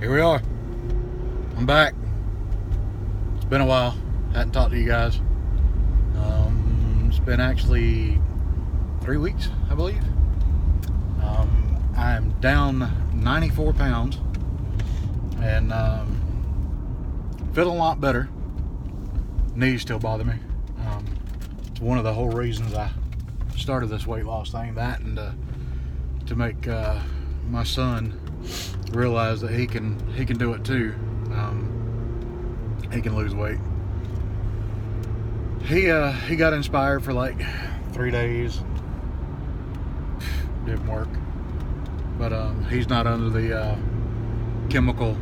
Here we are. I'm back. It's been a while. Hadn't talked to you guys. It's been actually 3 weeks, I believe. I'm down 94 pounds and feeling a lot better. Knees still bother me. It's one of the whole reasons I started this weight loss thing. That and to make my son realize that he can do it too. He can lose weight. He got inspired for like 3 days. Didn't work. But he's not under the chemical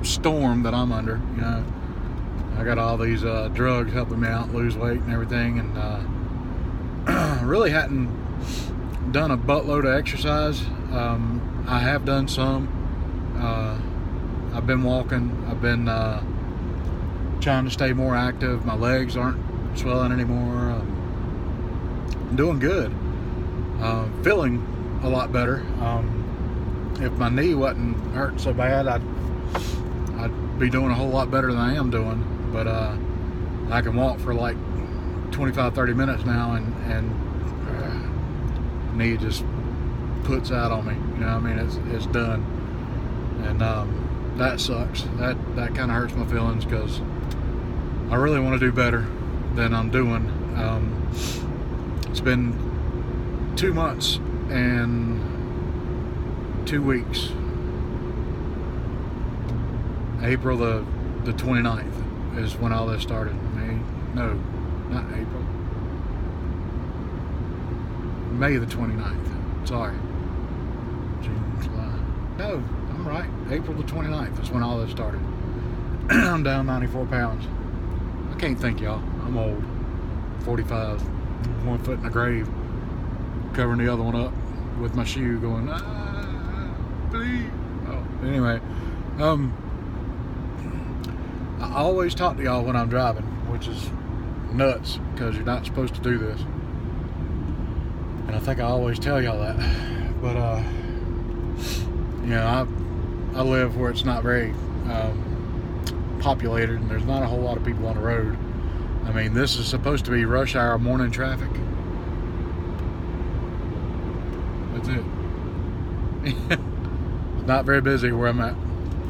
storm that I'm under. You know, I got all these drugs helping me out lose weight and everything, and really hadn't done a buttload of exercise. I have done some. I've been walking. I've been trying to stay more active. My legs aren't swelling anymore. I'm doing good. Feeling a lot better. If my knee wasn't hurting so bad, I'd be doing a whole lot better than I am doing. But I can walk for like 25-30 minutes now, and knee just puts out on me. You know what I mean? It's done. And that sucks. That kind of hurts my feelings, because I really want to do better than I'm doing. It's been 2 months and 2 weeks. April the 29th is when all this started. No, not April. May the 29th. Sorry. June, July. No, I'm right. April the 29th is when all this started. I'm down 94 pounds. I can't think, y'all. I'm old. 45. 1 foot in the grave. Covering the other one up with my shoe, going, please. Oh, anyway. I always talk to y'all when I'm driving, which is nuts, because you're not supposed to do this. And I think I always tell y'all that. But, you know, I live where it's not very populated, and there's not a whole lot of people on the road. I mean, this is supposed to be rush hour morning traffic. That's it. It's not very busy where I'm at.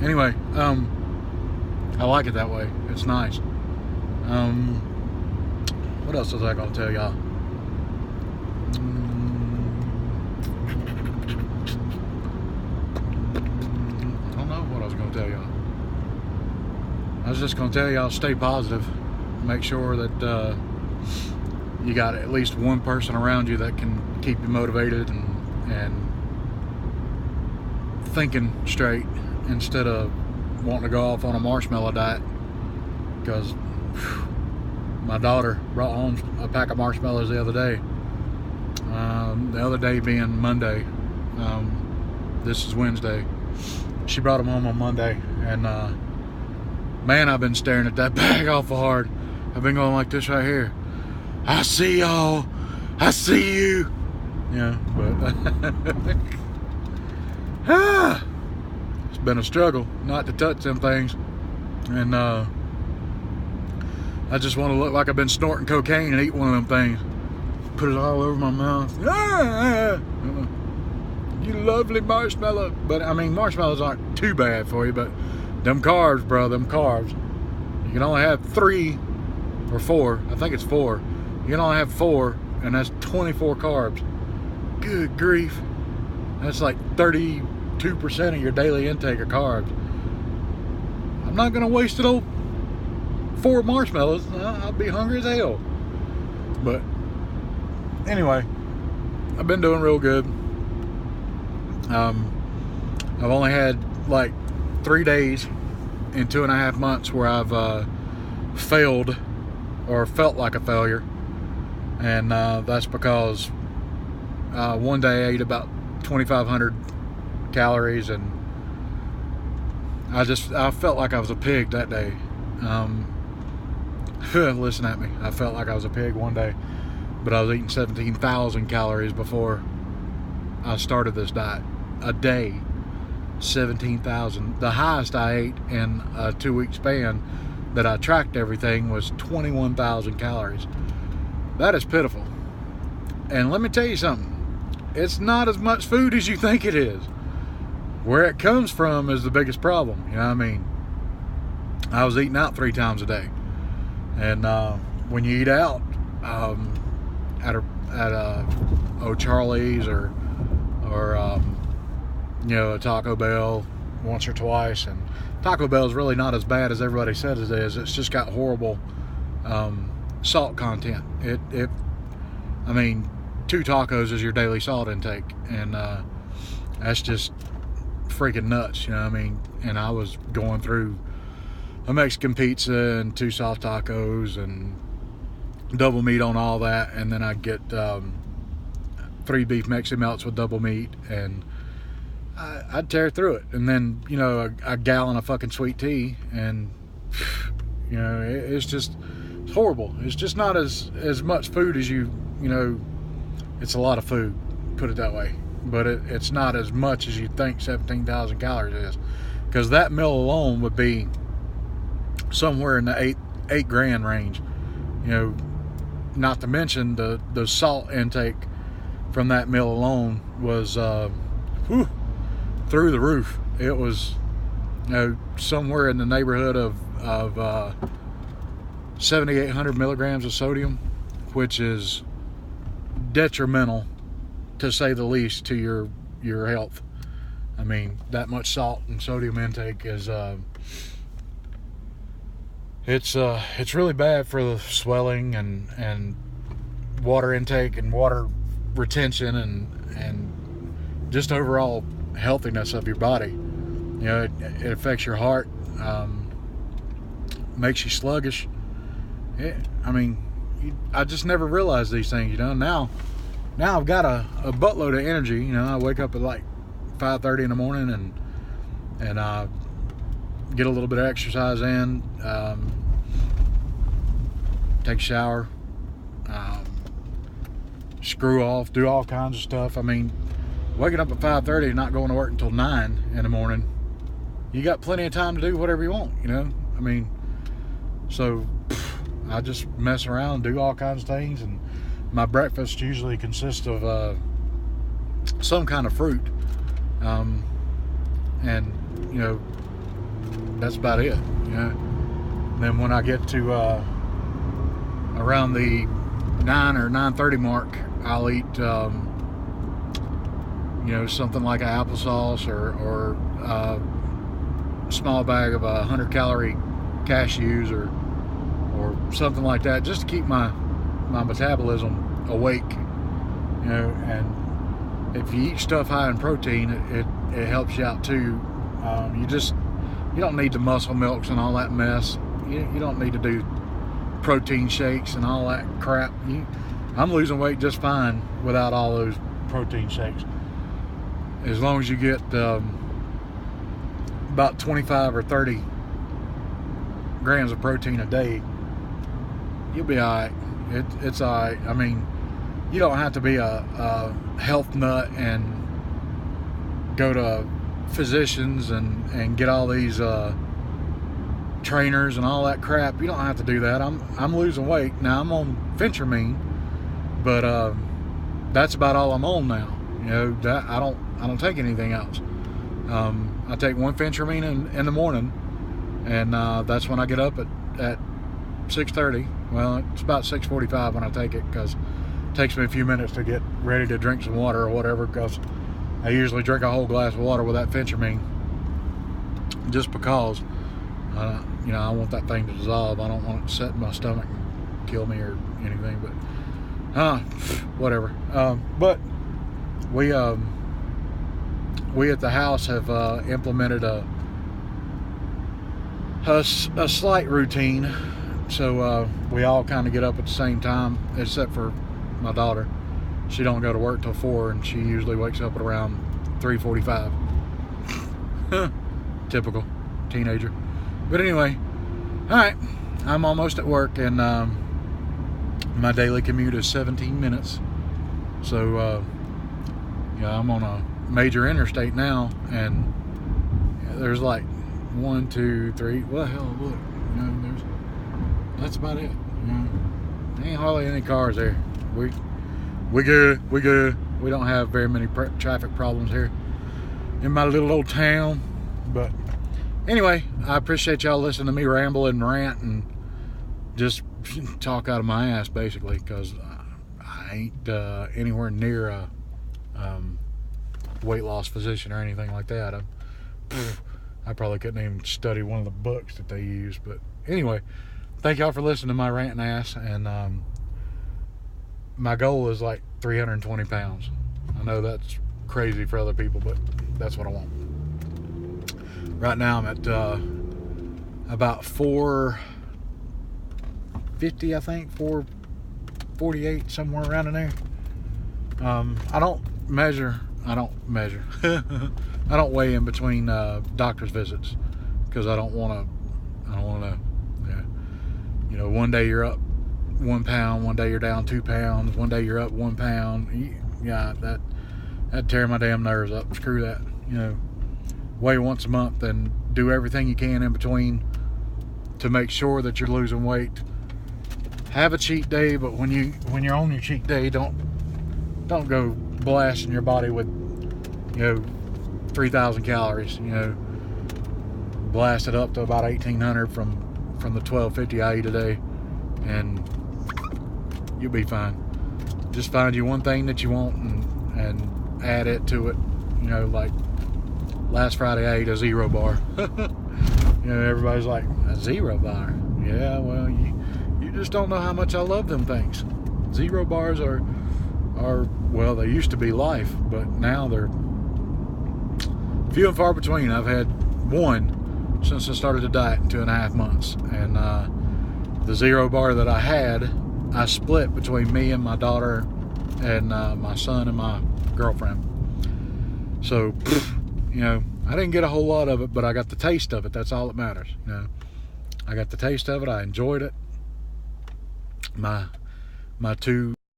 Anyway, I like it that way. It's nice. What else was I going to tell y'all? I don't know what I was going to tell y'all. I was just going to tell y'all, stay positive. Make sure that you got at least one person around you that can keep you motivated and thinking straight, instead of wanting to go off on a marshmallow diet. Because my daughter brought home a pack of marshmallows the other day. The other day being Monday. This is Wednesday. She brought them home on Monday, and man, I've been staring at that bag awful hard. I've been going like this right here. I see y'all. I see you. Yeah, but it's been a struggle not to touch them things. And I just want to look like I've been snorting cocaine and eat one of them things. Put it all over my mouth. You lovely marshmallow. But I mean, marshmallows aren't too bad for you, but them carbs, bro, them carbs. You can only have 3 or 4. I think it's 4. You can only have 4, and that's 24 carbs. Good grief. That's like 32% of your daily intake of carbs. I'm not going to waste it on 4 marshmallows. I'll be hungry as hell. But anyway, I've been doing real good. I've only had like 3 days in 2.5 months where I've failed or felt like a failure, and that's because one day I ate about 2,500 calories, and I felt like I was a pig that day. Listen at me. I felt like I was a pig one day, but I was eating 17,000 calories before. I started this diet. A day, 17,000. The highest I ate in a 2-week span that I tracked everything was 21,000 calories. That is pitiful. And let me tell you something. It's not as much food as you think it is. Where it comes from is the biggest problem. You know what I mean? I was eating out 3 times a day. And when you eat out at O'Charlie's or you know, a Taco Bell once or twice, and Taco Bell is really not as bad as everybody says it is. It's just got horrible salt content. I mean, 2 tacos is your daily salt intake, and that's just freaking nuts, you know what I mean? And I was going through a Mexican pizza and 2 soft tacos and double meat on all that, and then I'd get 3 beef Mexi melts with double meat, and I'd tear through it. And then, you know, a gallon of fucking sweet tea, and you know, it's horrible. It's just not as much food as you know. It's a lot of food, put it that way, but it's not as much as you think 17,000 calories is, because that meal alone would be somewhere in the eight grand range, you know, not to mention the salt intake from that meal alone was through the roof. It was, you know, somewhere in the neighborhood of 7,800 milligrams of sodium, which is detrimental, to say the least, to your health. I mean, that much salt and sodium intake is it's really bad for the swelling and water intake and water retention and just overall healthiness of your body. You know, it affects your heart, makes you sluggish. I just never realized these things, you know. Now I've got a buttload of energy. You know, I wake up at like 5:30 in the morning and I get a little bit of exercise in, take a shower, screw off, do all kinds of stuff. I mean, waking up at 5:30 and not going to work until 9 in the morning, you got plenty of time to do whatever you want, you know. I mean, so I just mess around, do all kinds of things, and my breakfast usually consists of some kind of fruit, and you know, that's about it, you know. And then when I get to around the 9 or 9:30 mark, I'll eat you know, something like an applesauce or a small bag of 100-calorie cashews or something like that, just to keep my metabolism awake, you know. And if you eat stuff high in protein, it helps you out too. You don't need the muscle milks and all that mess. You don't need to do protein shakes and all that crap. I'm losing weight just fine without all those protein shakes. As long as you get about 25 or 30 grams of protein a day, you'll be all right. It's all right. I mean, you don't have to be a health nut and go to physicians and get all these trainers and all that crap. You don't have to do that. I'm losing weight now. I'm on Phentermine, but that's about all I'm on now. You know, that I don't take anything else. I take 1 Phentermine in the morning, and that's when I get up at 6:30. Well, it's about 6:45 when I take it, because it takes me a few minutes to get ready to drink some water or whatever, because I usually drink a whole glass of water with that Phentermine, just because you know, I want that thing to dissolve. I don't want it to set in my stomach and kill me or anything, but whatever. But we at the house have implemented a slight routine. So we all kind of get up at the same time, except for my daughter. She don't go to work till 4, and she usually wakes up at around 3:45. Typical teenager. But anyway, all right, I'm almost at work, and my daily commute is 17 minutes. So you Yeah, I'm on a major interstate now, and there's like 1, 2, 3. Well, hell, look, that's about it. Ain't hardly any cars there. We good. We don't have very many traffic problems here in my little old town. But anyway, I appreciate y'all listening to me ramble and rant and just talk out of my ass, basically, because I ain't anywhere near a weight loss physician or anything like that. I probably couldn't even study one of the books that they use. But anyway, thank y'all for listening to my ranting ass. And my goal is like 320 pounds. I know that's crazy for other people, but that's what I want. Right now I'm at about 450, I think, 448, somewhere around in there. I don't measure. I don't weigh in between doctor's visits, because I don't want to. Yeah. One day you're up 1 pound, one day you're down 2 pounds, one day you're up 1 pound. Yeah, that'd tear my damn nerves up. Screw that. Weigh once a month and do everything you can in between to make sure that you're losing weight. Have a cheat day, but when you're on your cheat day, don't go blasting your body with 3,000 calories. Blast it up to about 1,800 from the 1,250 I eat a day, and you'll be fine. Just find you one thing that you want and add it to it. Like last Friday I ate a zero bar. Everybody's like, a zero bar? Yeah, well, you just don't know how much I love them things. Zero bars are well, they used to be life, but now they're few and far between. I've had one since I started to diet in 2.5 months, and the zero bar that I had, I split between me and my daughter and my son and my girlfriend. So, I didn't get a whole lot of it, but I got the taste of it. That's all that matters. I got the taste of it. I enjoyed it. My two